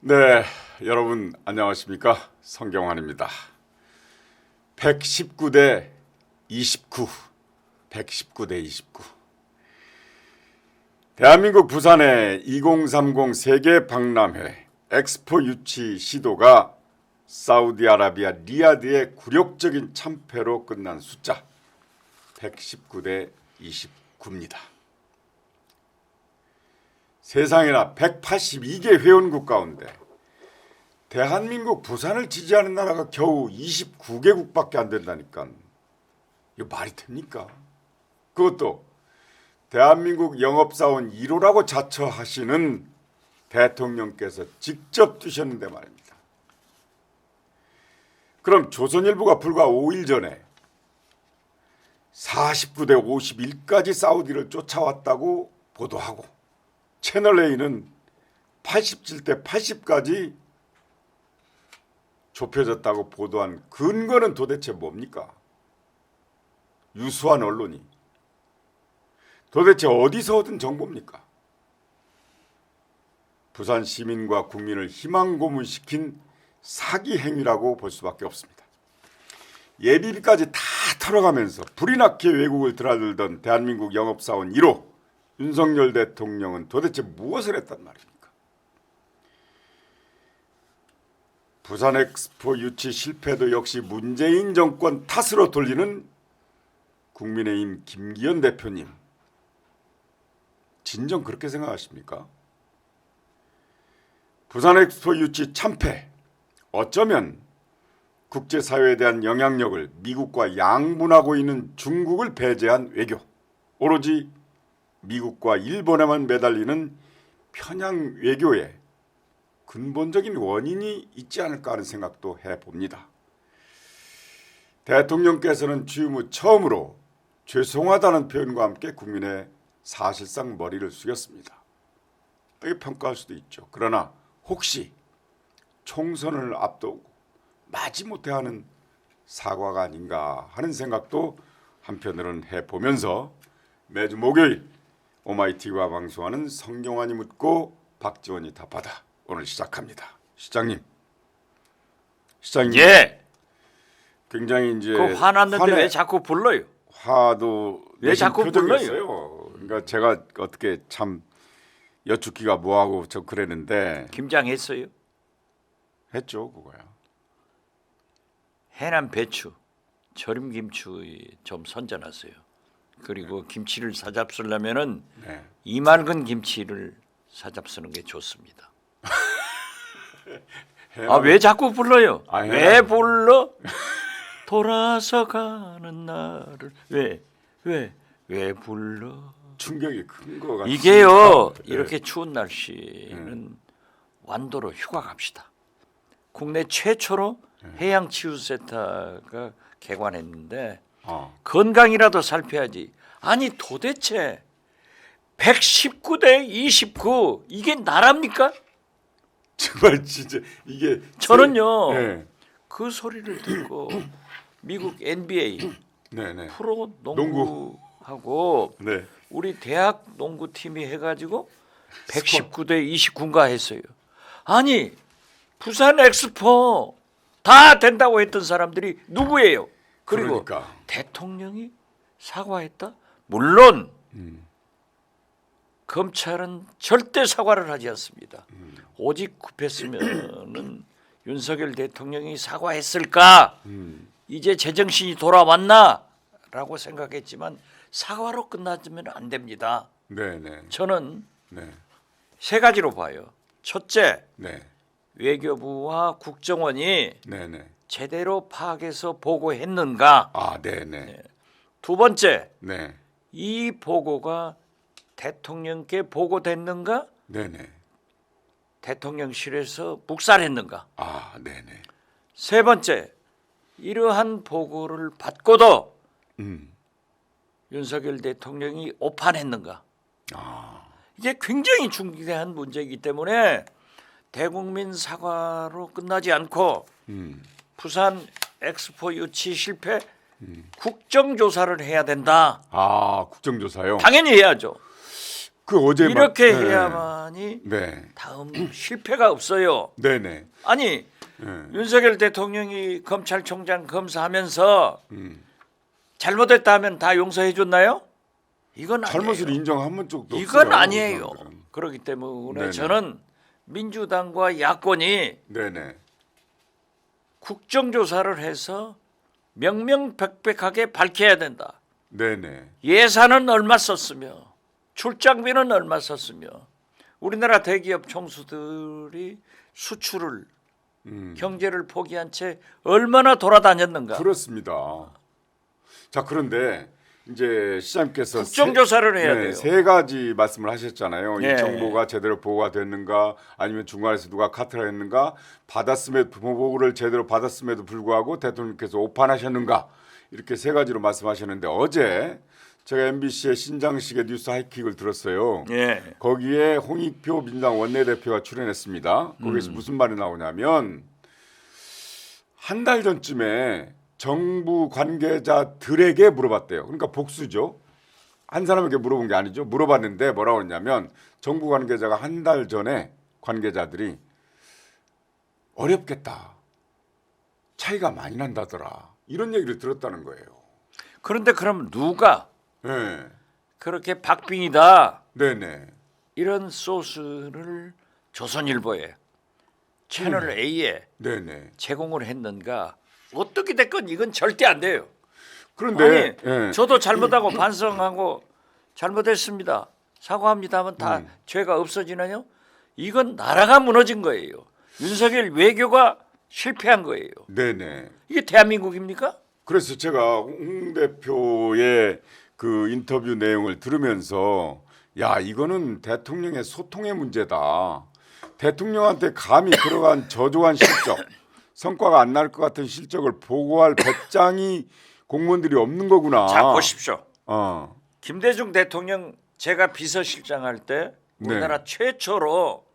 네, 여러분 안녕하십니까? 성경환입니다. 119대 29, 119대 29. 대한민국 부산의 2030 세계 박람회 엑스포 유치 시도가 사우디아라비아 리야드의 굴욕적인 참패로 끝난 숫자 119대 29입니다. 세상에나 182개 회원국 가운데 대한민국 부산을 지지하는 나라가 겨우 29개국밖에 안 된다니까. 이거 말이 됩니까? 그것도 대한민국 영업사원 1호라고 자처하시는 대통령께서 직접 뛰셨는데 말입니다. 그럼 조선일보가 불과 5일 전에 49대 51까지 사우디를 쫓아왔다고 보도하고 채널A는 87대 80까지 좁혀졌다고 보도한 근거는 도대체 뭡니까? 유수한 언론이 도대체 어디서 얻은 정보입니까? 부산 시민과 국민을 희망 고문시킨 사기 행위라고 볼 수밖에 없습니다. 예비비까지 다 털어가면서 불이 나게 외국을 드나들던 대한민국 영업사원 1호 윤석열 대통령은 도대체 무엇을 했단 말입니까? 부산 엑스포 유치 실패도 역시 문재인 정권 탓으로 돌리는 국민의힘 김기현 대표님, 진정 그렇게 생각하십니까? 부산 엑스포 유치 참패, 어쩌면 국제사회에 대한 영향력을 미국과 양분하고 있는 중국을 배제한 외교, 오로지 미국과 일본에만 매달리는 편향 외교에 근본적인 원인이 있지 않을까 하는 생각도 해봅니다. 대통령께서는 취임 후 처음으로 죄송하다는 표현과 함께 국민의 사실상 머리를 숙였습니다. 이렇게 평가할 수도 있죠. 그러나 혹시 총선을 앞두고 마지못해 하는 사과가 아닌가 하는 생각도 한편으로는 해보면서 매주 목요일 오마이TV가 방송하는 성경환이 묻고 박지원이 답하다 오늘 시작합니다. 시장님, 예. 굉장히 이제 그 화났는데 왜 자꾸 불러요? 화도 왜 자꾸 표정이었어요. 그러니까 제가 어떻게 참 여쭙기가 뭐하고 저 그랬는데 김장했어요? 했죠 그거야. 해남 배추, 절임 김치 좀 선전하세요. 그리고 김치를 사잡수려면은 네. 이맑은 김치를 사잡수는 게 좋습니다. 아, 왜 자꾸 불러요? 아, 왜 불러? 돌아서 가는 날을 왜 불러? 충격이 큰 거 같아요. 이게요. 이렇게 추운 날씨는 완도로 휴가 갑시다. 국내 최초로 해양치유센터가 개관했는데 건강이라도 살펴야지. 아니 도대체 119대 29 이게 나랍니까? 정말 진짜 이게 저는요. 네. 그 소리를 듣고 미국 NBA 네네. 프로 농구하고 네. 우리 대학 농구팀이 해가지고 119대 29인가 했어요. 아니 부산 엑스포 다 된다고 했던 사람들이 누구예요? 그리고 그러니까. 대통령이 사과했다? 물론 검찰은 절대 사과를 하지 않습니다. 오직 굽혔으면은 윤석열 대통령이 사과했을까? 이제 제정신이 돌아왔나라고 생각했지만 사과로 끝나면 안 됩니다. 네네. 저는 네. 세 가지로 봐요. 첫째, 네. 외교부와 국정원이 네네. 제대로 파악해서 보고했는가? 아 네네. 두 번째, 네. 이 보고가 대통령께 보고됐는가? 네네. 대통령실에서 묵살했는가? 아 네네. 세 번째, 이러한 보고를 받고도 윤석열 대통령이 오판했는가? 이게 굉장히 중대한 문제이기 때문에 대국민 사과로 끝나지 않고 부산 엑스포 유치 실패 국정조사를 해야 된다. 아 국정조사요. 당연히 해야죠. 그 어제 이렇게 네. 해야만이 네. 다음 실패가 없어요. 네네. 아니 윤석열 대통령이 검찰총장 검사하면서 잘못했다 하면 다 용서해 줬나요? 이건 아니에요. 잘못을 인정한 적도 없어요. 이건 아니에요. 그 사람들은. 그렇기 때문에 네네. 저는 민주당과 야권이 네네. 국정조사를 해서 명명백백하게 밝혀야 된다. 네네. 예산은 얼마 썼으며 출장비는 얼마 썼으며 우리나라 대기업 총수들이 수출을 경제를 포기한 채 얼마나 돌아다녔는가. 그렇습니다. 자 그런데 이제 시장님께서 국정조사를 해야 돼요. 세 가지 말씀을 하셨잖아요. 예. 이 정보가 제대로 보고가 됐는가, 아니면 중간에서 누가 카트를 했는가, 받았음에도 보고를 제대로 받았음에도 불구하고 대통령께서 오판하셨는가, 이렇게 세 가지로 말씀하셨는데 어제 제가 MBC의 신장식의 뉴스 하이킥을 들었어요. 예. 거기에 홍익표 민주당 원내대표가 출연했습니다. 거기서 무슨 말이 나오냐면 한 달 전쯤에 정부 관계자들에게 물어봤대요. 그러니까 복수죠. 한 사람에게 물어본 게 아니죠. 물어봤는데 뭐라고 했냐면 정부 관계자가 한 달 전에 관계자들이 어렵겠다. 차이가 많이 난다더라. 이런 얘기를 들었다는 거예요. 그런데 그럼 누가 네. 그렇게 박빙이다 네네. 이런 소스를 조선일보에 채널 A에 네네. 제공을 했는가? 어떻게 됐건 이건 절대 안 돼요. 그런데 아니, 예. 저도 잘못하고 반성하고 잘못했습니다. 사과합니다 하면 다 죄가 없어지나요? 이건 나라가 무너진 거예요. 윤석열 외교가 실패한 거예요. 네네. 이게 대한민국입니까? 그래서 제가 홍 대표의 그 인터뷰 내용을 들으면서 야 이거는 대통령의 소통의 문제다. 대통령한테 감히 들어간 저조한 실적, 성과가 안 날 것 같은 실적을 보고할 배짱이 공무원들이 없는 거구나. 자 보십시오. 어. 김대중 대통령 제가 비서실장 할 때 우리나라 네. 최초로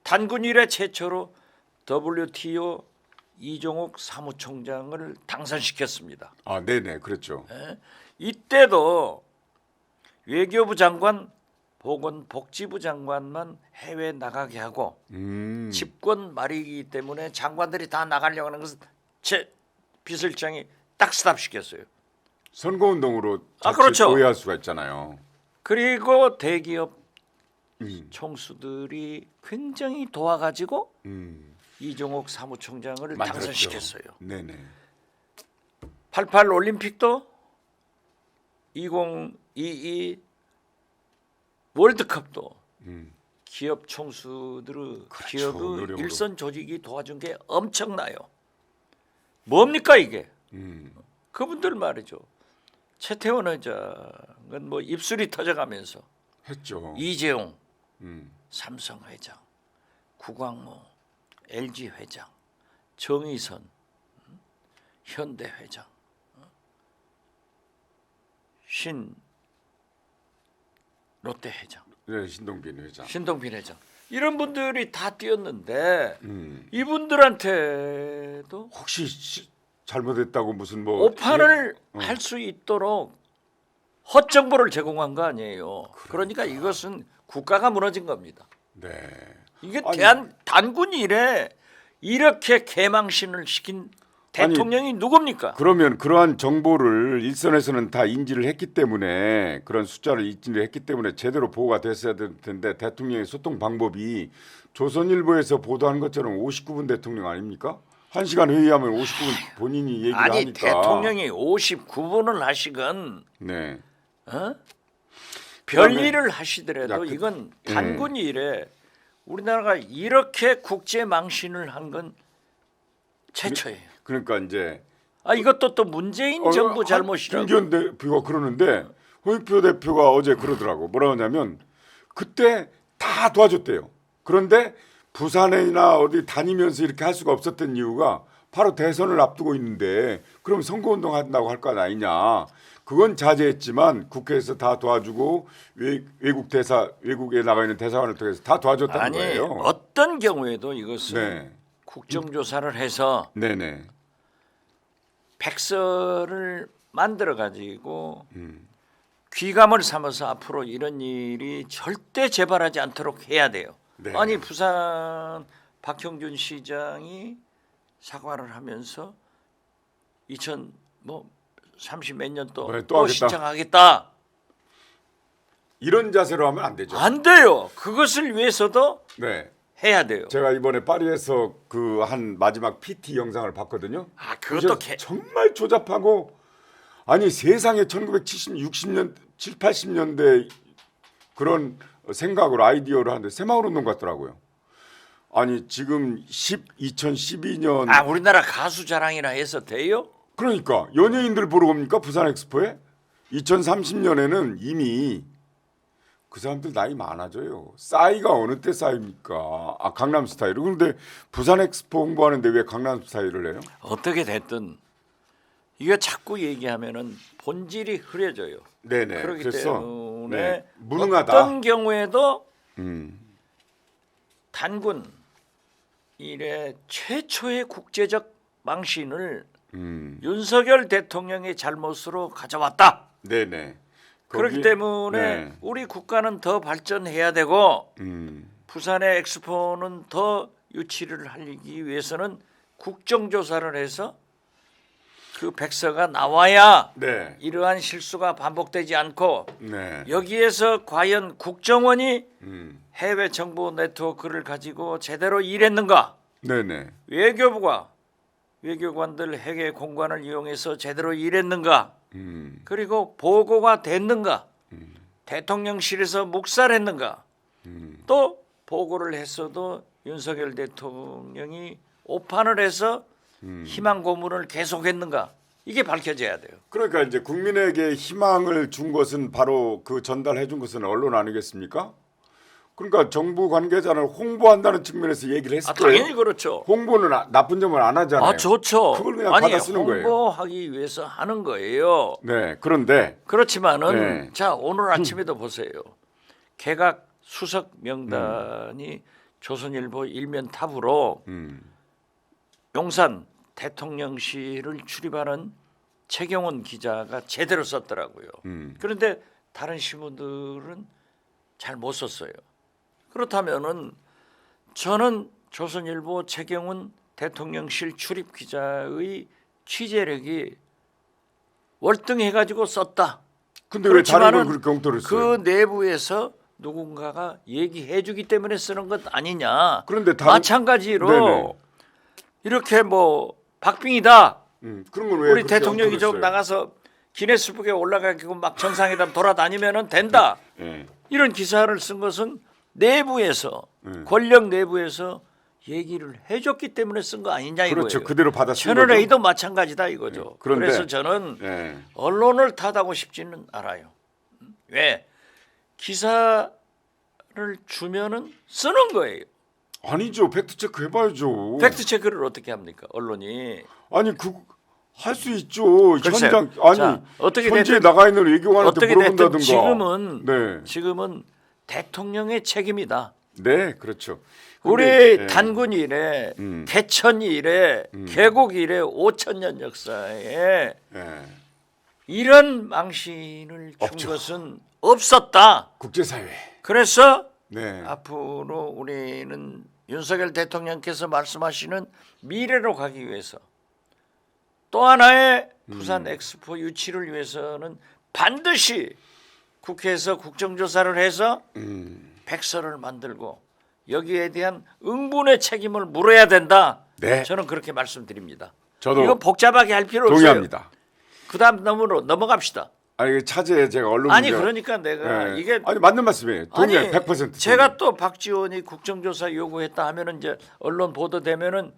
단군 이래 최초로 WTO 이종욱 사무총장을 당선시켰습니다. 아, 네네, 그렇죠. 이때도 외교부 장관, 보건복지부 장관만 해외 나가게 하고 집권 말이기 때문에 장관들이 다 나가려고 하는 것은 제 비서실장이 딱 스탑시켰어요. 선거운동으로 그렇죠. 오해할 수가 있잖아요. 그리고 대기업 총수들이 굉장히 도와가지고 이종욱 사무총장을 만들었죠. 당선시켰어요. 네네. 88 올림픽도 2022 월드컵도 기업 총수들의 그렇죠. 기업의 노력으로. 일선 조직이 도와준 게 엄청나요. 뭡니까 이게? 그분들 말이죠. 최태원 회장은 뭐 입술이 터져가면서 했죠. 이재용 음. 삼성 회장, 구광모 LG 회장, 정의선 현대 회장, 신 롯데 회장, 네, 신동빈 회장. 신동빈 회장 이런 분들이 다 뛰었는데 이분들한테도 혹시 잘못했다고 무슨 뭐 오판을 할 수 있도록 헛정보를 제공한 거 아니에요. 그러니까 이것은 국가가 무너진 겁니다. 네. 이게 아니, 단군 이래 이렇게 개망신을 시킨 대통령이 누굽니까? 그러면 그러한 정보를 일선에서는 다 인지를 했기 때문에 그런 숫자를 인지를 했기 때문에 제대로 보고가 됐어야 될 텐데 대통령의 소통 방법이 조선일보에서 보도한 것처럼 59분 대통령 아닙니까? 1시간 회의하면 59분 본인이 얘기를 아니 하니까. 대통령이 59분을 하시건 네. 별일을 하시더라도 야, 그- 이건 단군 이래 우리나라가 이렇게 국제 망신을 한 건 최초예요. 그러니까 이제 이것도 또 문재인 정부 잘못이라고. 김기현 대표가 그러는데 홍익표 대표가 어제 그러더라고. 뭐라고 하냐면 그때 다 도와줬대요. 그런데 부산이나 어디 다니면서 이렇게 할 수가 없었던 이유가 바로 대선을 앞두고 있는데 그럼 선거운동 한다고 할 거 아니냐. 그건 자제했지만 국회에서 다 도와주고 외국에 나가 있는 대사관을 통해서 다 도와줬다는 아니 거예요. 어떤 경우에도 이것은 네. 국정조사를 해서 네네. 백서를 만들어 가지고 귀감을 삼아서 앞으로 이런 일이 절대 재발하지 않도록 해야 돼요. 네. 아니 부산 박형준 시장이 사과를 하면서 2030 몇 년 또 네, 또 또 하겠다. 신청하겠다. 이런 자세로 하면 안 되죠. 안 돼요. 그것을 위해서도 네. 해야 돼요. 제가 이번에 파리에서 그 한 마지막 PT 영상을 봤거든요. 아 그것도 정말 조잡하고 아니 세상에 1970, 60년, 7, 80년대 그런 생각으로 아이디어를 하는데 새마을 운동 같더라고요. 아니 지금 2012년 아 우리나라 가수 자랑이나 해서 돼요? 그러니까 연예인들 보러 옵니까 부산 엑스포에? 2030년에는 이미 그 사람들 나이 많아져요. 싸이가 어느 때 싸입니까? 아 강남 스타일. 그런데 부산 엑스포 홍보하는데 왜 강남 스타일을 해요? 어떻게 됐든 이거 자꾸 얘기하면은 본질이 흐려져요. 네네. 그렇기 그래서 때문에 네, 무능하다. 어떤 경우에도 음, 단군 이래 최초의 국제적 망신을 윤석열 대통령의 잘못으로 가져왔다. 네네. 그렇기 거기- 때문에 네. 우리 국가는 더 발전해야 되고 음, 부산의 엑스포는 더 유치를 하기 위해서는 국정조사를 해서 그 백서가 나와야 네, 이러한 실수가 반복되지 않고 네, 여기에서 과연 국정원이 음, 해외 정보 네트워크를 가지고 제대로 일했는가? 네네, 외교부가 외교관들 해외 공관을 이용해서 제대로 일했는가? 그리고 보고가 됐는가? 대통령실에서 묵살했는가? 또 보고를 했어도 윤석열 대통령이 오판을 해서 희망 고문을 계속했는가? 이게 밝혀져야 돼요. 그러니까 이제 국민에게 희망을 준 것은 바로 그 전달해 준 것은 언론 아니겠습니까? 그러니까 정부 관계자는 홍보한다는 측면에서 얘기를 했을 아 거예요. 당연히 그렇죠. 홍보는 나쁜 점을 안 하잖아요. 아 좋죠. 그걸 그냥 아니 받아 쓰는 거예요. 홍보하기 위해서 하는 거예요. 네, 그런데 그렇지만은 네. 자 오늘 아침에도 보세요. 개각 수석 명단이 조선일보 일면 탑으로 용산 대통령실을 출입하는 최경원 기자가 제대로 썼더라고요. 그런데 다른 신문들은 잘 못 썼어요. 그렇다면은 저는 조선일보 최경원 대통령실 출입 기자의 취재력이 월등해가지고 썼다. 근데 왜 다른 걸 그렇지만은 그렇게 엉터리 그 써요? 내부에서 누군가가 얘기해주기 때문에 쓰는 것 아니냐. 그런데 다른- 마찬가지로 네네. 이렇게 뭐 박빙이다. 그런 건 왜 우리 그렇게 대통령이 엉터리 좀 써요? 나가서 기네스북에 올라가고 막 정상회담 돌아다니면은 된다. 예. 이런 기사를 쓴 것은 내부에서 권력 내부에서 얘기를 해줬기 때문에 쓴 거 아니냐 이거예요. 그렇죠. 그대로 받아 쓴 채널 거죠. A도 마찬가지다 이거죠. 네. 그런데- 그래서 저는 예. 언론을 탓하고 싶지는 않아요. 왜? 기사를 주면은 쓰는 거예요. 아니죠. 팩트 체크 해봐야죠. 팩트 체크를 어떻게 합니까? 언론이. 아니 그 할 수 있죠. 글쎄요. 현장 아니 자, 어떻게 현지에 됐든- 나가 있는 외교관한테 어떻게 됐든 물어본다든가. 지금은 대통령의 책임이다. 네, 그렇죠. 우리 근데, 예. 단군 이래 개천 이래 개국 이래 5,000년 역사에 예. 이런 망신을 준 없죠. 것은 없었다. 국제사회. 그래서 네. 앞으로 우리는 윤석열 대통령께서 말씀하시는 미래로 가기 위해서 또 하나의 부산 엑스포 유치를 위해서는 반드시 국회에서 국정조사를 해서 백서를 만들고 여기에 대한 응분의 책임을 물어야 된다. 네. 저는 그렇게 말씀드립니다. 저도 이거 복잡하게 할 필요 동의합니다. 없어요. 그다음 넘어갑시다. 아니 차제에 제가 언론 아니 문제가- 그러니까 내가 예. 이게 아니 맞는 말씀이에요. 동의 아니 100%. 제가 또 박지원이 국정조사 요구했다 하면은 이제 언론 보도되면은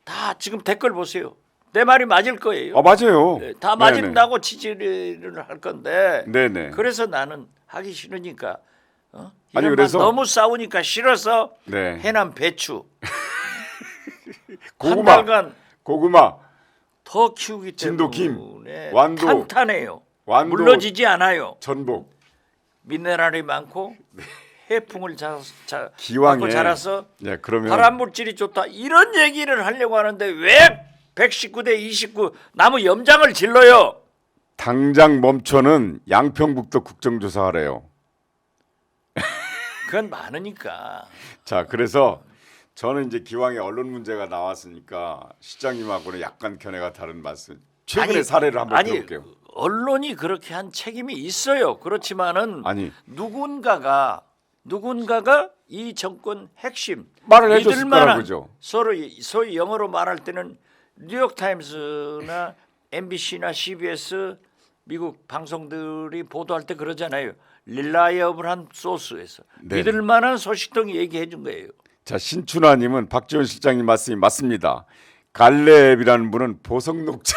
다 지금 댓글 보세요. 내 말이 맞을 거예요. 맞아요. 네, 다 맞는다고 지지를 할 건데. 네네. 그래서 나는 하기 싫으니까. 아니, 이른바 그래서- 너무 싸우니까 싫어서 네. 해남 배추 고구마, 한 달간 고구마, 더 키우기 진도 때문에 김, 완도, 탄탄해요. 완도, 물러지지 않아요. 전복. 미네랄이 많고 해풍을 기왕에 받고 자라서 네, 그러면 발암 물질이 좋다. 이런 얘기를 하려고 하는데 왜 119대 29 나무 염장을 질러요? 당장 멈춰는 양평북도 국정조사하래요. 그건 많으니까. 자, 그래서 저는 이제 기왕에 언론 문제가 나왔으니까 시장님하고는 약간 견해가 다른 말씀. 최근의 사례를 한번 들어볼게요. 언론이 그렇게 한 책임이 있어요. 그렇지만은 아니. 누군가가 이 정권 핵심 말을 해줬을 믿을 만한 거라고죠. 소위 영어로 말할 때는 뉴욕 타임스나 MBC나 CBS 미국 방송들이 보도할 때 그러잖아요. 릴라이어블한 소스에서 네. 믿을 만한 소식통이 얘기해 준 거예요. 자, 신춘하님은 박지원 실장님 말씀이 맞습니다. 갈래앱이라는 분은 보석녹차.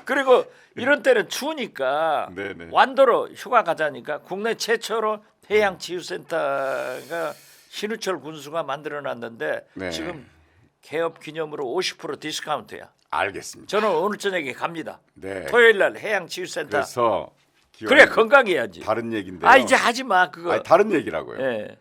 그리고 이런 때는 추우니까 네네. 완도로 휴가 가자니까 국내 최초로 해양치유센터가 신우철 군수가 만들어놨는데 네. 지금 개업 기념으로 50% 디스카운트야. 알겠습니다. 저는 오늘 저녁에 갑니다. 네. 토요일 날 해양치유센터. 그래서 그래 건강해야지. 다른 얘기인데요. 아 이제 하지 마 그거. 아니, 다른 얘기라고요. 예.